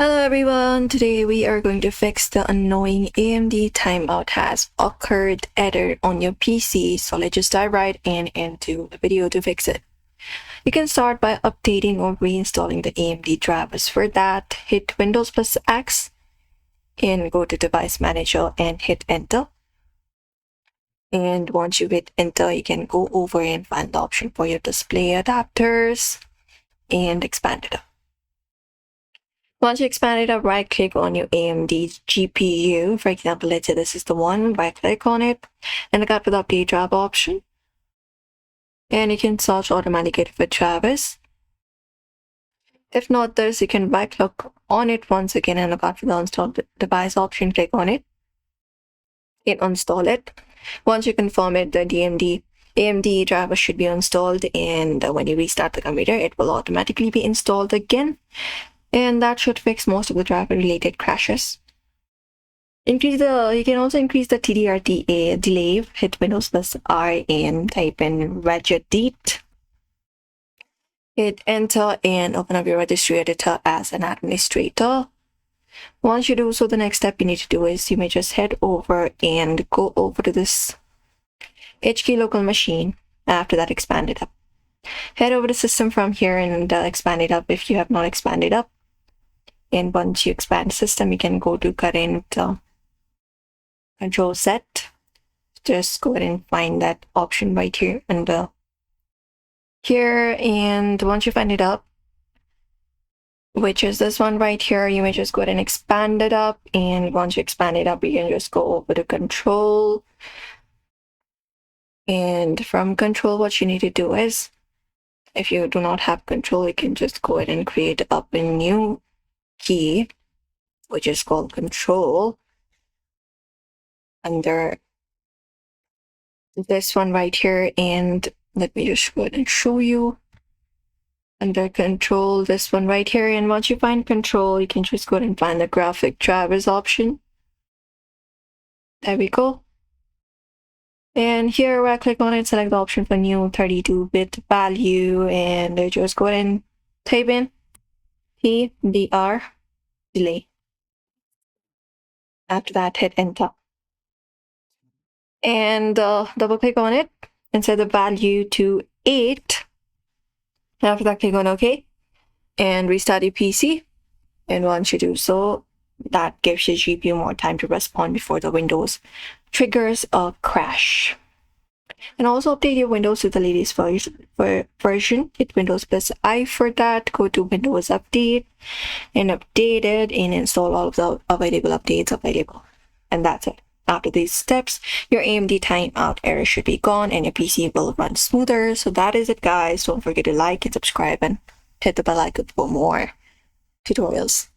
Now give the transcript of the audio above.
Hello everyone, today we are going to fix the annoying AMD Timeout Has Occurred error on your PC, so let's just dive right into the video to fix it. You can start by updating or reinstalling the AMD drivers. For that, hit Windows plus X and go to Device Manager and hit Enter. And once you hit Enter, you can go over and find the option for your display adapters and expand it up. Once you expand it up, right click on your AMD GPU. For example, let's say this is the one, right click on it and look out for the update driver option. And you can search automatically for drivers. If not this, you can right click on it once again and look out for the install device option, click on it and install it. Once you confirm it, the AMD driver should be installed, and when you restart the computer, it will automatically be installed again. And that should fix most of the driver related crashes. You can also increase the TDR delay. Hit Windows plus R and type in regedit. Hit enter and open up your registry editor as an administrator. Once you do so, the next step you need to do is you may just head over and go over to this HK local machine. After that, expand it up. Head over to system from here and expand it up if you have not expanded up. And once you expand system, you can go to current control set. Just go ahead and find that option right here under here. And once you find it up, which is this one right here, you may just go ahead and expand it up. And once you expand it up, you can just go over to control. And from control, what you need to do is, if you do not have control, you can just go ahead and create up a new key, which is called control, under this one right here. And let me just go ahead and show you under control, this one right here. And once you find control, you can just go ahead and find the graphic drivers option. There we go. And here, right click on it, select the option for new 32-bit value, and just go ahead and type in TDR delay. After that, hit enter. And double click on it and set the value to 8. After that, click on OK and restart your PC. And once you do so, that gives your GPU more time to respond before the Windows triggers a crash. And also update your Windows to the latest version. Hit Windows plus I for that. Go to Windows Update and update it and install all of the available updates available. And that's it. After these steps, your AMD timeout error should be gone and your PC will run smoother. So that is it, guys. Don't forget to like and subscribe and hit the bell icon for more tutorials.